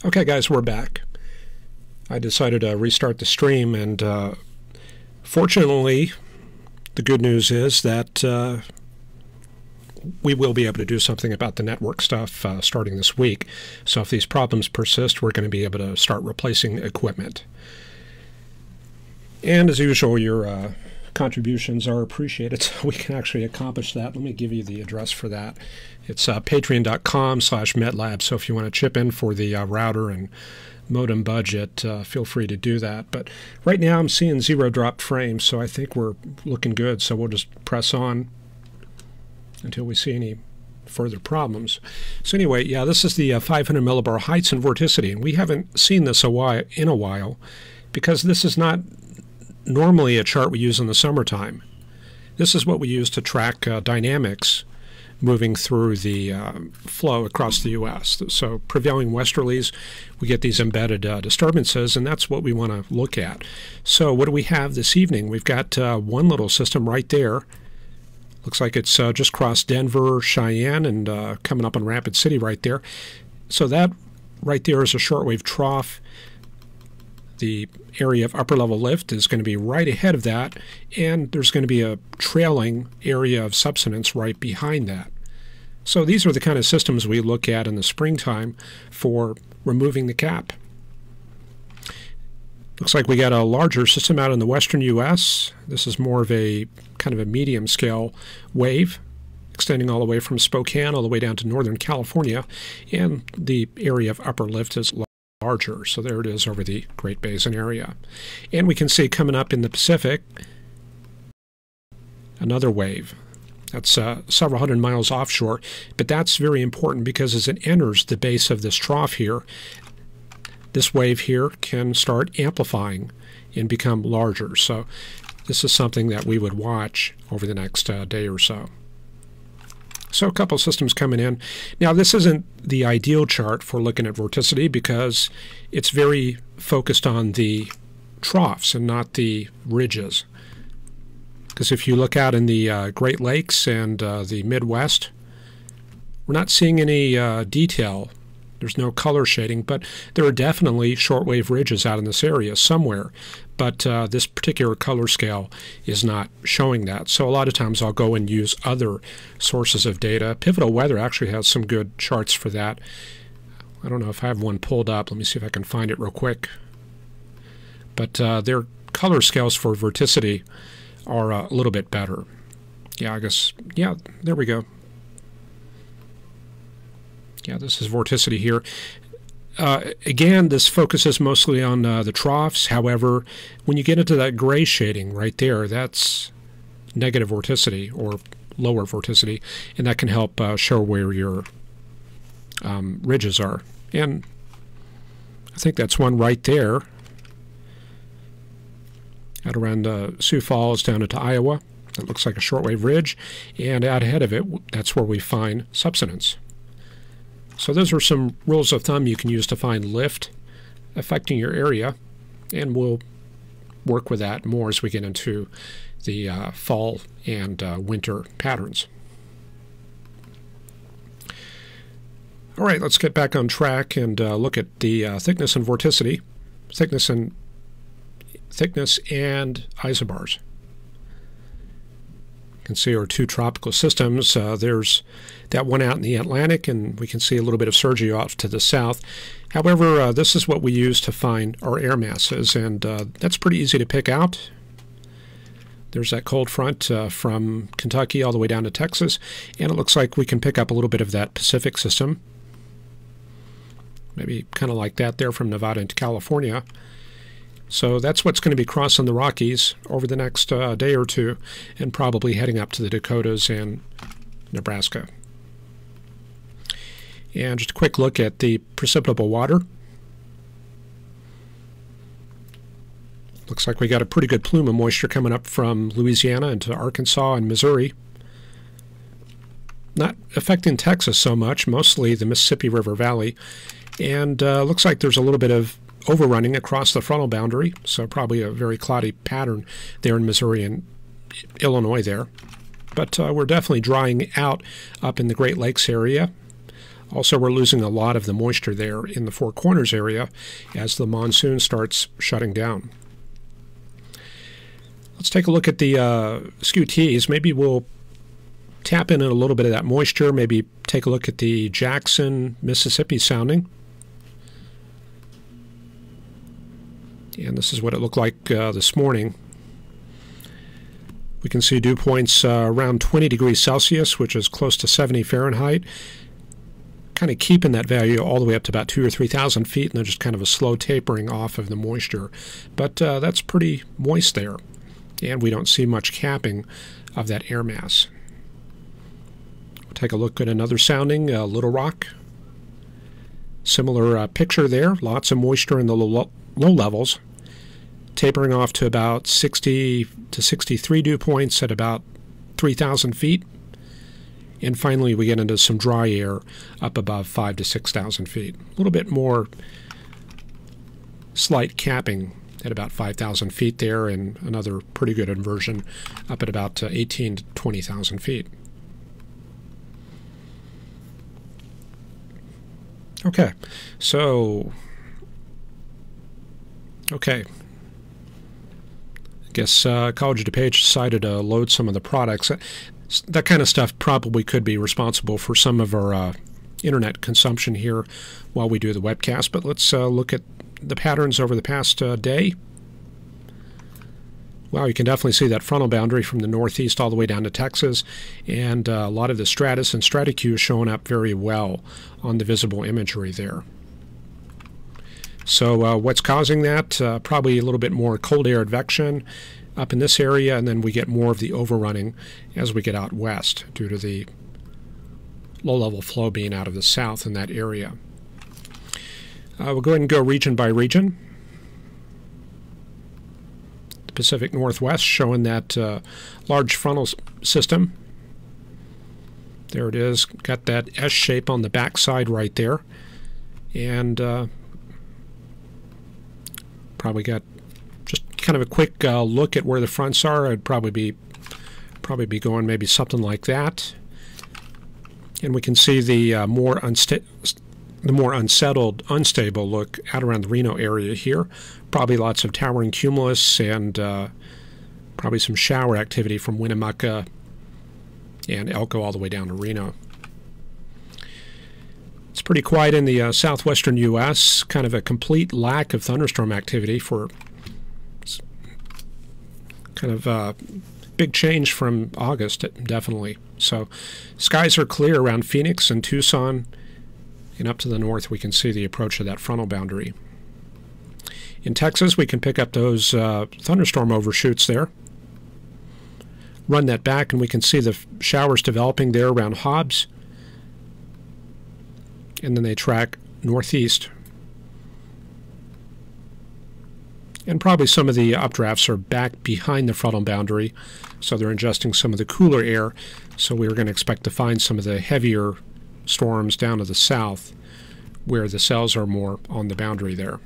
Okay, guys, we're back. I decided to restart the stream, and fortunately, the good news is that we will be able to do something about the network stuff starting this week. So if these problems persist, we're going to be able to start replacing equipment. And as usual, your contributions are appreciated, so we can actually accomplish that. Let me give you the address for that. It's patreon.com/metlab, so if you want to chip in for the router and modem budget, feel free to do that. But right now I'm seeing 0 dropped frames, so I think we're looking good, so we'll just press on until we see any further problems. So anyway, yeah, this is the 500 millibar heights and vorticity, and we haven't seen this in a while because this is not normally a chart we use in the summertime. This is what we use to track dynamics moving through the flow across the U.S. So prevailing westerlies, we get these embedded disturbances, and that's what we want to look at. So what do we have this evening? We've got one little system right there. Looks like it's just crossed Denver, Cheyenne, and coming up on Rapid City right there. So that right there is a shortwave trough. The area of upper level lift is going to be right ahead of that, and there's going to be a trailing area of subsidence right behind that. So these are the kind of systems we look at in the springtime for removing the cap. Looks like we got a larger system out in the western U.S. This is more of a kind of a medium scale wave extending all the way from Spokane all the way down to Northern California, and the area of upper lift is larger. So there it is over the Great Basin area. And we can see coming up in the Pacific another wave. That's several hundred miles offshore, but that's very important because as it enters the base of this trough here, this wave here can start amplifying and become larger. So this is something that we would watch over the next day or so. So a couple systems coming in. Now this isn't the ideal chart for looking at vorticity because it's very focused on the troughs and not the ridges. Because if you look out in the Great Lakes and the Midwest, we're not seeing any detail. There's no color shading, but there are definitely shortwave ridges out in this area somewhere. But this particular color scale is not showing that. So a lot of times I'll go and use other sources of data. Pivotal Weather actually has some good charts for that. I don't know if I have one pulled up. Let me see if I can find it real quick. But their color scales for vorticity are a little bit better. Yeah, I guess, yeah, there we go. Yeah, this is vorticity here. Again, this focuses mostly on the troughs. However, when you get into that gray shading right there, that's negative vorticity or lower vorticity, and that can help show where your ridges are. And I think that's one right there out around Sioux Falls down into Iowa. That looks like a shortwave ridge, and out ahead of it, that's where we find subsidence. So those are some rules of thumb you can use to find lift affecting your area, and we'll work with that more as we get into the fall and winter patterns. All right, let's get back on track and look at the thickness and vorticity, thickness and isobars. You can see our two tropical systems. There's that one out in the Atlantic, and we can see a little bit of Sergio off to the south. However, this is what we use to find our air masses, and that's pretty easy to pick out. There's that cold front from Kentucky all the way down to Texas, and it looks like we can pick up a little bit of that Pacific system. Maybe kind of like that there from Nevada into California. So that's what's going to be crossing the Rockies over the next day or two, and probably heading up to the Dakotas and Nebraska. And just a quick look at the precipitable water. Looks like we got a pretty good plume of moisture coming up from Louisiana into Arkansas and Missouri. Not affecting Texas so much, mostly the Mississippi River Valley. And looks like there's a little bit of overrunning across the frontal boundary, so probably a very cloudy pattern there in Missouri and Illinois there. But we're definitely drying out up in the Great Lakes area. Also, we're losing a lot of the moisture there in the Four Corners area as the monsoon starts shutting down. Let's take a look at the skew-t's. Maybe we'll tap in a little bit of that moisture, maybe take a look at the Jackson, Mississippi sounding. And this is what it looked like this morning. We can see dew points around 20 degrees Celsius, which is close to 70 Fahrenheit. Kind of keeping that value all the way up to about 2,000 or 3,000 feet, and then just kind of a slow tapering off of the moisture. But that's pretty moist there, and we don't see much capping of that air mass. We'll take a look at another sounding, Little Rock. Similar picture there, lots of moisture in the low levels, tapering off to about 60 to 63 dew points at about 3,000 feet. And finally, we get into some dry air up above 5,000 to 6,000 feet. A little bit more slight capping at about 5,000 feet there, and another pretty good inversion up at about 18,000 to 20,000 feet. Okay, so, I guess College of DuPage decided to load some of the products. That kind of stuff probably could be responsible for some of our internet consumption here while we do the webcast, but let's look at the patterns over the past day. Wow, you can definitely see that frontal boundary from the northeast all the way down to Texas, and a lot of the stratus and straticule showing up very well on the visible imagery there. So what's causing that? Probably a little bit more cold air advection up in this area, and then we get more of the overrunning as we get out west due to the low-level flow being out of the south in that area. We'll go ahead and go region by region. The Pacific Northwest showing that large frontal system. There it is, got that S shape on the backside right there, and probably got just kind of a quick look at where the fronts are. I'd probably be going maybe something like that, and we can see the more unsettled, unstable look out around the Reno area here. Probably lots of towering cumulus and probably some shower activity from Winnemucca and Elko all the way down to Reno. It's pretty quiet in the southwestern U.S., kind of a complete lack of thunderstorm activity for kind of a big change from August, definitely. So skies are clear around Phoenix and Tucson, and up to the north we can see the approach of that frontal boundary. In Texas, we can pick up those thunderstorm overshoots there. Run that back and we can see the showers developing there around Hobbs, and then they track northeast. And probably some of the updrafts are back behind the frontal boundary, so they're ingesting some of the cooler air, so we're going to expect to find some of the heavier storms down to the south where the cells are more on the boundary there.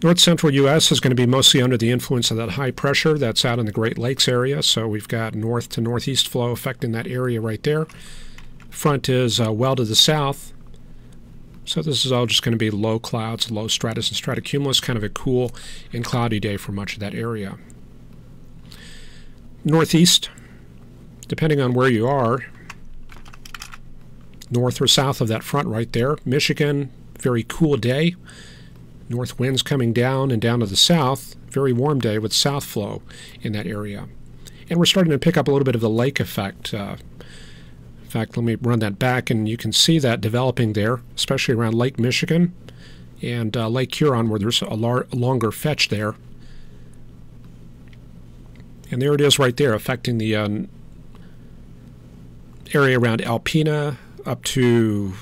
North central U.S. is going to be mostly under the influence of that high pressure that's out in the Great Lakes area, so we've got north to northeast flow affecting that area right there. Front is well to the south, so this is all just going to be low clouds, low stratus and stratocumulus, kind of a cool and cloudy day for much of that area. Northeast, depending on where you are, north or south of that front right there. Michigan, very cool day. North winds coming down and down to the south. Very warm day with south flow in that area. And we're starting to pick up a little bit of the lake effect. In fact, let me run that back, and you can see that developing there, especially around Lake Michigan and Lake Huron, where there's a longer fetch there. And there it is right there, affecting the area around Alpena up to,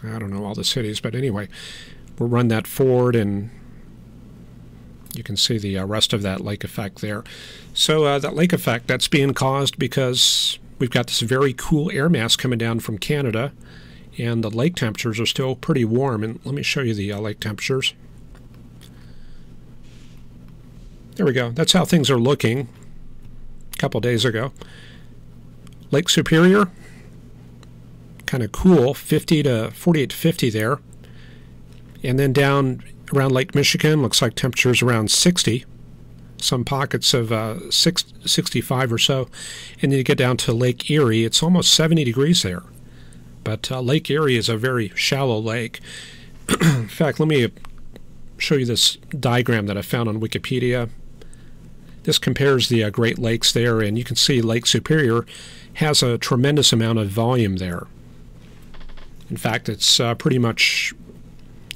I don't know all the cities, but anyway, we'll run that forward, and you can see the rest of that lake effect there. So that lake effect, that's being caused because we've got this very cool air mass coming down from Canada, and the lake temperatures are still pretty warm. And let me show you the lake temperatures. There we go. That's how things are looking a couple days ago. Lake Superior, kind of cool, 48 to 50 there. And then down around Lake Michigan, looks like temperatures around 60. Some pockets of 65 or so. And then you get down to Lake Erie, it's almost 70 degrees there. But Lake Erie is a very shallow lake. In fact, let me show you this diagram that I found on Wikipedia. This compares the Great Lakes there, and you can see Lake Superior has a tremendous amount of volume there. In fact, it's pretty much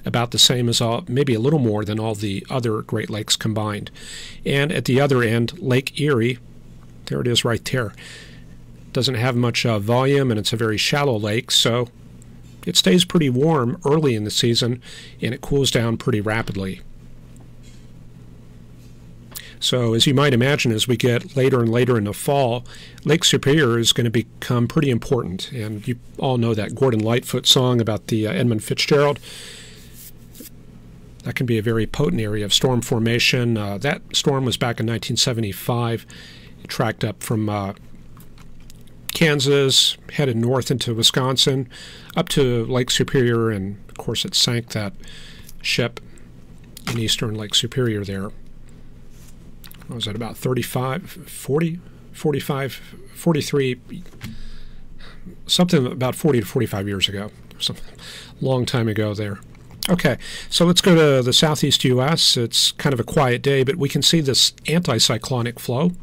about the same as maybe a little more than all the other Great Lakes combined. And at the other end, Lake Erie, there it is right there, doesn't have much volume, and it's a very shallow lake, so it stays pretty warm early in the season, and it cools down pretty rapidly. So as you might imagine, as we get later and later in the fall, Lake Superior is going to become pretty important. And you all know that Gordon Lightfoot song about the Edmund Fitzgerald. That can be a very potent area of storm formation. That storm was back in 1975. It tracked up from Kansas, headed north into Wisconsin, up to Lake Superior, and of course it sank that ship in eastern Lake Superior there. What was that, about 35, 40, 45, 43, something about 40 to 45 years ago. Something long time ago there. Okay, so let's go to the southeast U.S. It's kind of a quiet day, but we can see this anticyclonic flow.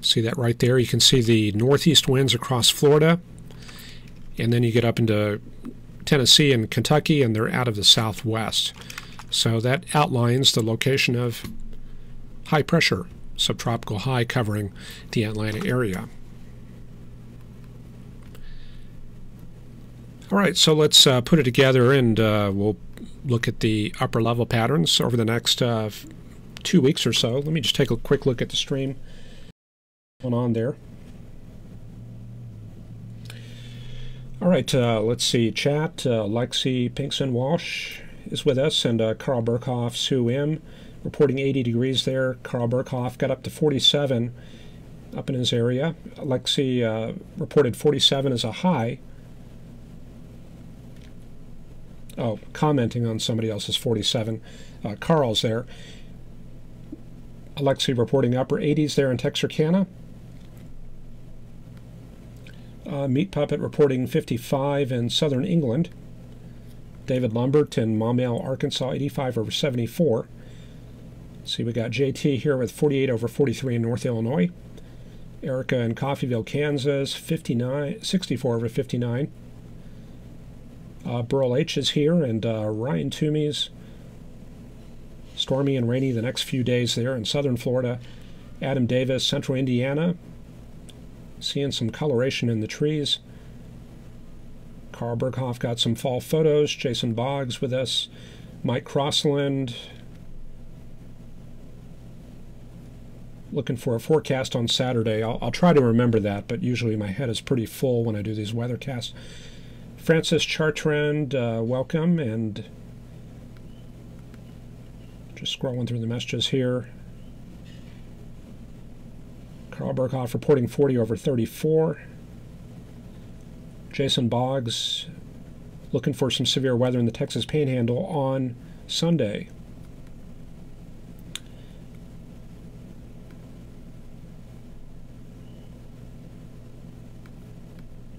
See that right there? You can see the northeast winds across Florida, and then you get up into Tennessee and Kentucky, and they're out of the southwest. So that outlines the location of high pressure, subtropical high covering the Atlanta area. All right, so let's put it together, and we'll look at the upper level patterns over the next 2 weeks or so. Let me just take a quick look at the stream going on there. All right, let's see. Chat, Lexi Pinkson Walsh is with us, and Carl Burkhoff, Sue M, reporting 80 degrees there. Carl Burkhoff got up to 47 up in his area. Lexi reported 47 as a high. Oh, commenting on somebody else's 47. Carl's there. Alexi reporting upper 80s there in Texarkana. Meat Puppet reporting 55 in southern England. David Lumbert in Maumelle, Arkansas, 85 over 74. See, we got JT here with 48 over 43 in North Illinois. Erica in Coffeyville, Kansas, 64 over 59. Burl H is here, and Ryan Toomey's stormy and rainy the next few days there in southern Florida. Adam Davis, central Indiana, seeing some coloration in the trees. Carl Burkhoff got some fall photos. Jason Boggs with us. Mike Crossland looking for a forecast on Saturday. I'll try to remember that, but usually my head is pretty full when I do these weathercasts. Francis Chartrand, welcome, and just scrolling through the messages here. Carl Burkhoff reporting 40 over 34. Jason Boggs looking for some severe weather in the Texas Panhandle on Sunday.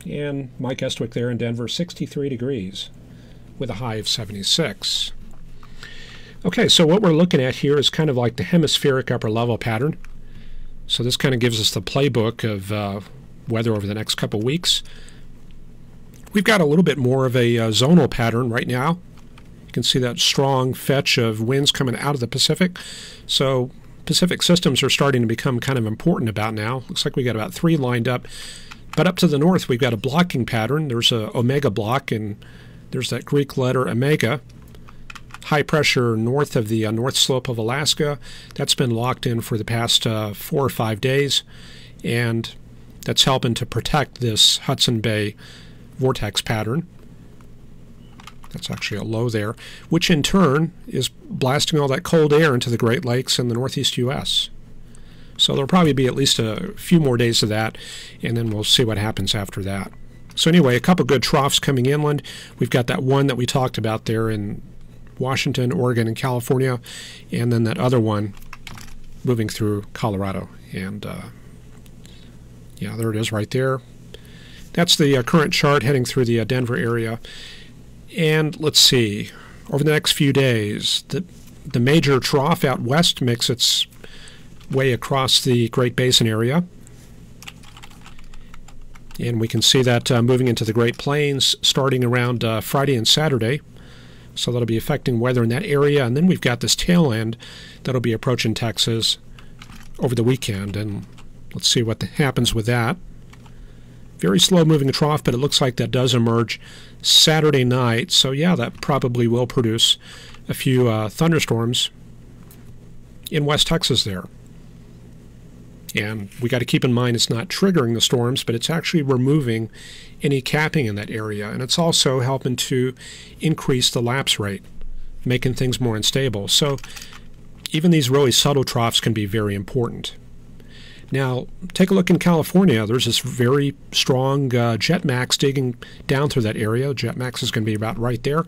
And Mike Estwick there in Denver, 63 degrees with a high of 76. Okay, so what we're looking at here is kind of like the hemispheric upper level pattern. So this kind of gives us the playbook of weather over the next couple weeks. We've got a little bit more of a zonal pattern right now. You can see that strong fetch of winds coming out of the Pacific. So Pacific systems are starting to become kind of important about now. Looks like we got about 3 lined up. But up to the north, we've got a blocking pattern. There's a omega block, and there's that Greek letter omega. High pressure north of the north slope of Alaska. That's been locked in for the past 4 or 5 days, and that's helping to protect this Hudson Bay vortex pattern. That's actually a low there, which in turn is blasting all that cold air into the Great Lakes and the northeast U.S. So there'll probably be at least a few more days of that, and then we'll see what happens after that. So anyway, a couple good troughs coming inland. We've got that one that we talked about there in Washington, Oregon, and California, and then that other one moving through Colorado. And yeah, there it is right there. That's the current chart heading through the Denver area. And let's see, over the next few days, the major trough out west makes its way across the Great Basin area. And we can see that moving into the Great Plains starting around Friday and Saturday. So that'll be affecting weather in that area. And then we've got this tail end that'll be approaching Texas over the weekend. And let's see what happens with that. Very slow moving trough, but it looks like that does emerge Saturday night. So yeah, that probably will produce a few thunderstorms in West Texas there. And we got to keep in mind it's not triggering the storms, but it's actually removing any capping in that area. And it's also helping to increase the lapse rate, making things more unstable. So even these really subtle troughs can be very important. Now, take a look in California. There's this very strong jet max digging down through that area. Jet max is going to be about right there.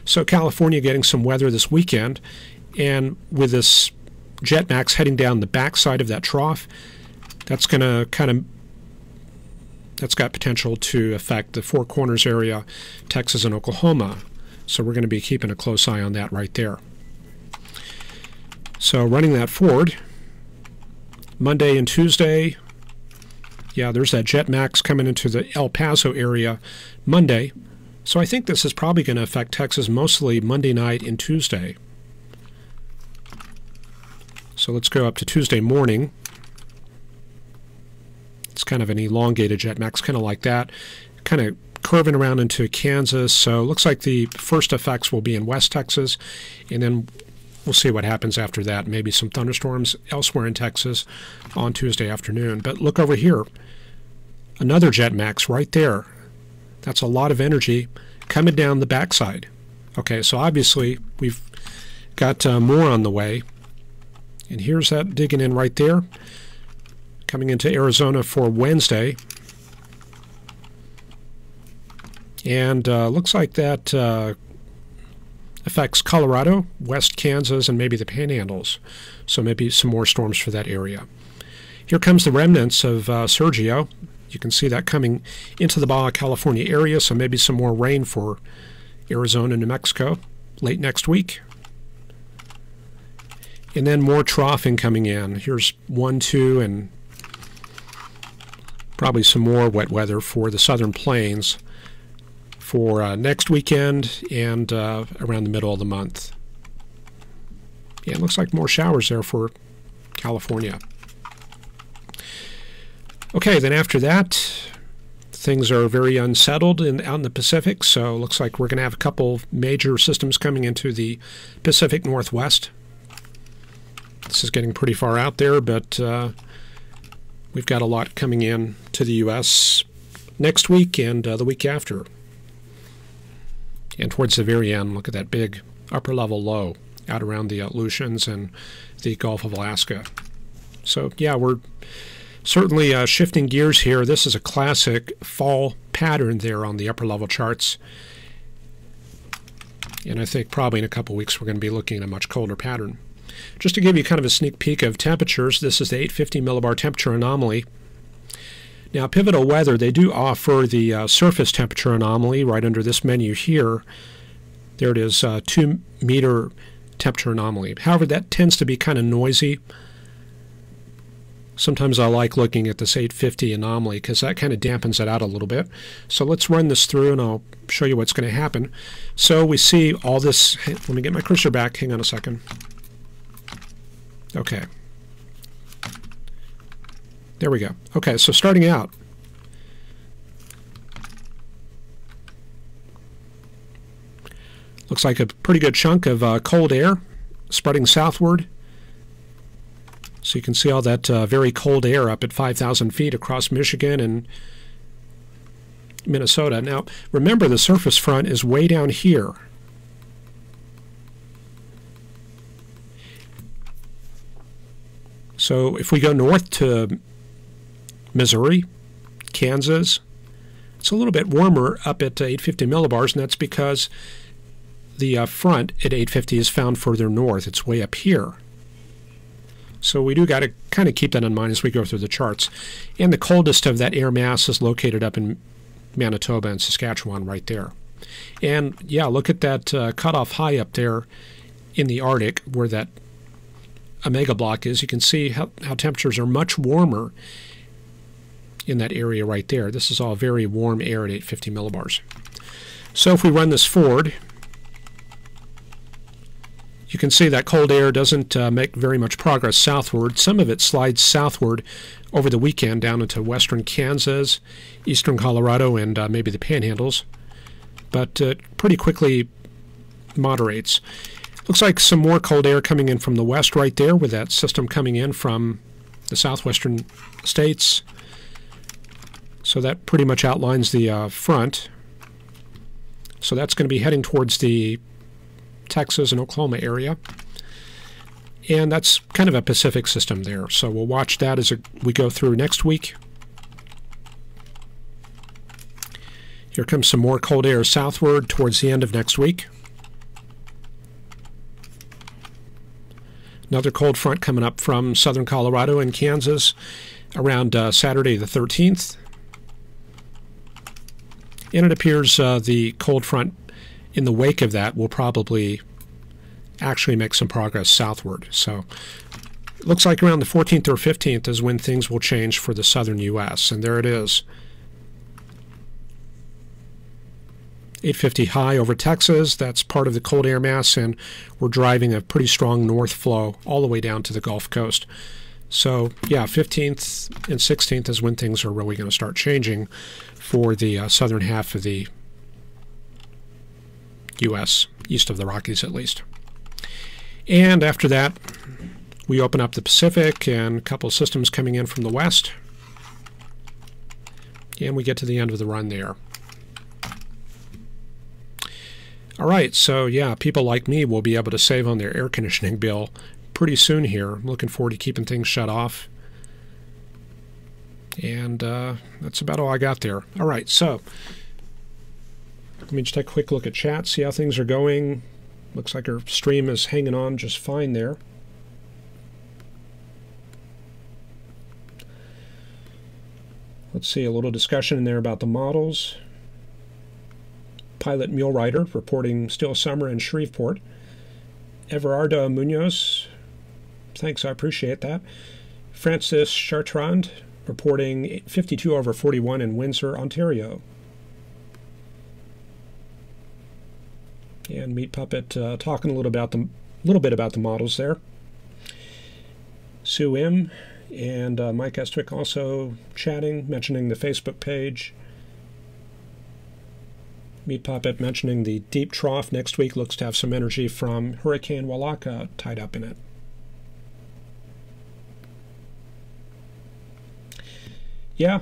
So California getting some weather this weekend. And with this jet max heading down the backside of that trough, that's going to that's got potential to affect the Four Corners area, Texas and Oklahoma. So we're going to be keeping a close eye on that right there. So running that forward, Monday and Tuesday, yeah, there's that jet max coming into the El Paso area Monday. So I think this is probably going to affect Texas mostly Monday night and Tuesday. So let's go up to Tuesday morning. It's kind of an elongated jet max, kind of like that, kind of curving around into Kansas. So it looks like the first effects will be in West Texas, and then we'll see what happens after that. Maybe some thunderstorms elsewhere in Texas on Tuesday afternoon. But look over here. Another jet max right there. That's a lot of energy coming down the backside. Okay, so obviously we've got more on the way. And here's that digging in right there, coming into Arizona for Wednesday. And looks like that affects Colorado, West Kansas, and maybe the Panhandles. So maybe some more storms for that area. Here comes the remnants of Sergio. You can see that coming into the Baja California area, so maybe some more rain for Arizona, New Mexico late next week. And then more troughing coming in. Here's 1, 2, and probably some more wet weather for the southern plains for next weekend and around the middle of the month. Yeah, it looks like more showers there for California. Okay, then after that, things are very unsettled out in the Pacific, so it looks like we're going to have a couple major systems coming into the Pacific Northwest. This is getting pretty far out there, but we've got a lot coming in to the U.S. next week and the week after. And towards the very end, look at that big upper-level low out around the Aleutians and the Gulf of Alaska. So, yeah, we're certainly shifting gears here. This is a classic fall pattern there on the upper-level charts. And I think probably in a couple weeks we're going to be looking at a much colder pattern. Just to give you kind of a sneak peek of temperatures, this is the 850 millibar temperature anomaly. Now, Pivotal Weather, they do offer the surface temperature anomaly right under this menu here. There it is, 2 meter temperature anomaly. However, that tends to be kind of noisy. Sometimes I like looking at this 850 anomaly because that kind of dampens it out a little bit. So let's run this through and I'll show you what's going to happen. So we see all this. Let me get my cursor back. Hang on a second. Okay. There we go. Okay, so starting out. Looks like a pretty good chunk of cold air spreading southward. So you can see all that very cold air up at 5,000 feet across Michigan and Minnesota. Now, remember the surface front is way down here. So if we go north to Missouri, Kansas, It's a little bit warmer up at 850 millibars, and that's because the front at 850 is found further north. It's way up here. So we do got to kind of keep that in mind as we go through the charts. And the coldest of that air mass is located up in Manitoba and Saskatchewan right there. And yeah, look at that cutoff high up there in the Arctic where that omega block is. You can see how temperatures are much warmer in that area right there. This is all very warm air at 850 millibars. So if we run this forward, you can see that cold air doesn't make very much progress southward. Some of it slides southward over the weekend down into western Kansas, eastern Colorado, and maybe the Panhandles, but pretty quickly moderates. Looks like some more cold air coming in from the west right there with that system coming in from the southwestern states. So that pretty much outlines the front. So that's going to be heading towards the Texas and Oklahoma area. And that's kind of a Pacific system there. So we'll watch that as we go through next week. Here comes some more cold air southward towards the end of next week. Another cold front coming up from southern Colorado and Kansas around Saturday the 13th. And it appears the cold front in the wake of that will probably actually make some progress southward. So it looks like around the 14th or 15th is when things will change for the southern U.S. And there it is. 850 high over Texas. That's part of the cold air mass, and we're driving a pretty strong north flow all the way down to the Gulf Coast. So yeah, 15th and 16th is when things are really going to start changing for the southern half of the U.S., east of the Rockies at least. And after that, we open up the Pacific and a couple of systems coming in from the west. And we get to the end of the run there. All right, so yeah, people like me will be able to save on their air conditioning bill pretty soon here. I'm looking forward to keeping things shut off. And that's about all I got there. All right, so let me just take a quick look at chat, see how things are going. Looks like our stream is hanging on just fine there. Let's see, a little discussion in there about the models. Pilot Mule Rider reporting still summer in Shreveport. Everardo Munoz, thanks, I appreciate that. Francis Chartrand reporting 52 over 41 in Windsor, Ontario. And Meat Puppet talking a little bit about the models there. Sue M and Mike Estwick also chatting, mentioning the Facebook page. Meat Puppet mentioning the deep trough next week looks to have some energy from Hurricane Walaka tied up in it. Yeah,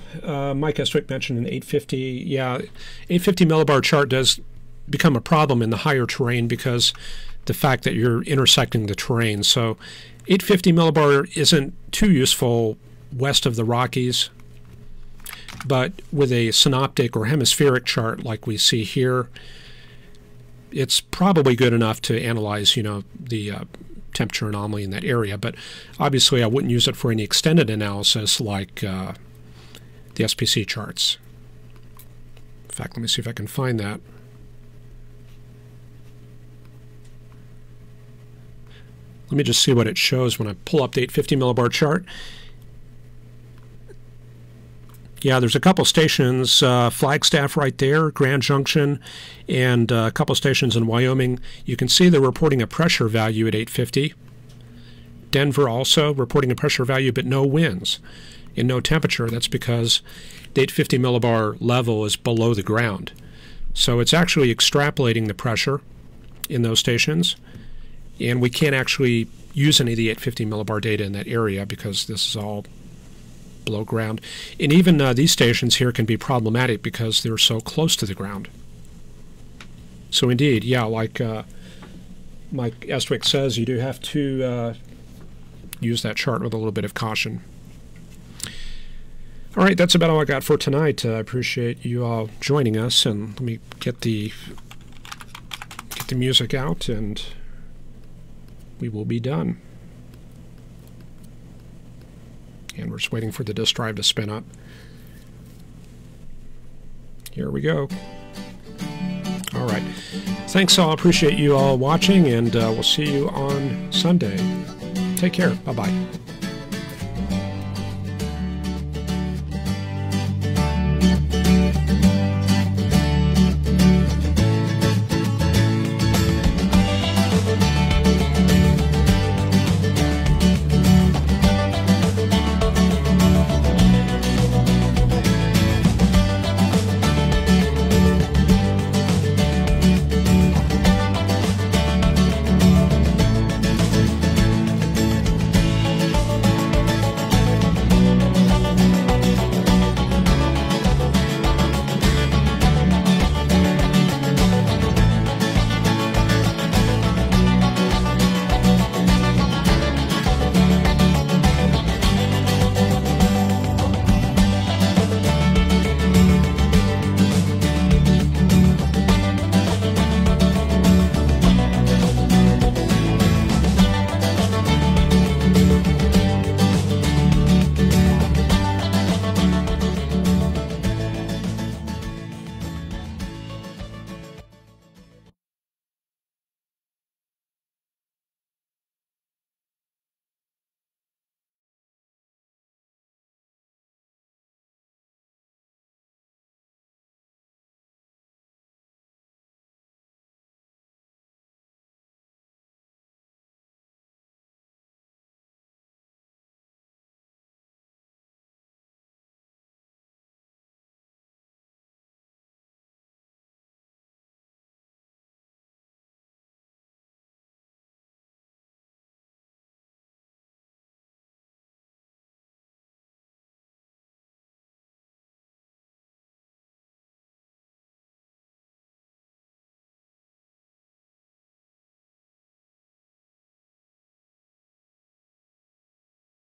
Mike Estwick mentioned an 850. Yeah, 850 millibar chart does become a problem in the higher terrain because the fact that you're intersecting the terrain. So 850 millibar isn't too useful west of the Rockies, but with a synoptic or hemispheric chart like we see here, it's probably good enough to analyze, you know, the temperature anomaly in that area. But obviously I wouldn't use it for any extended analysis like the SPC charts. In fact, let me see if I can find that. Let me just see what it shows when I pull up the 850 millibar chart. Yeah, there's a couple stations, Flagstaff right there, Grand Junction, and a couple stations in Wyoming. You can see they're reporting a pressure value at 850. Denver also reporting a pressure value, but no winds and no temperature. That's because the 850 millibar level is below the ground. So it's actually extrapolating the pressure in those stations. And we can't actually use any of the 850 millibar data in that area because this is all below ground. And even these stations here can be problematic because they're so close to the ground. So indeed, yeah, like Mike Estwick says, you do have to use that chart with a little bit of caution. All right, that's about all I got for tonight. I appreciate you all joining us, and let me get the music out, and we will be done. And we're just waiting for the disk drive to spin up. Here we go. All right. Thanks all. Appreciate you all watching, and we'll see you on Sunday. Take care. Bye-bye.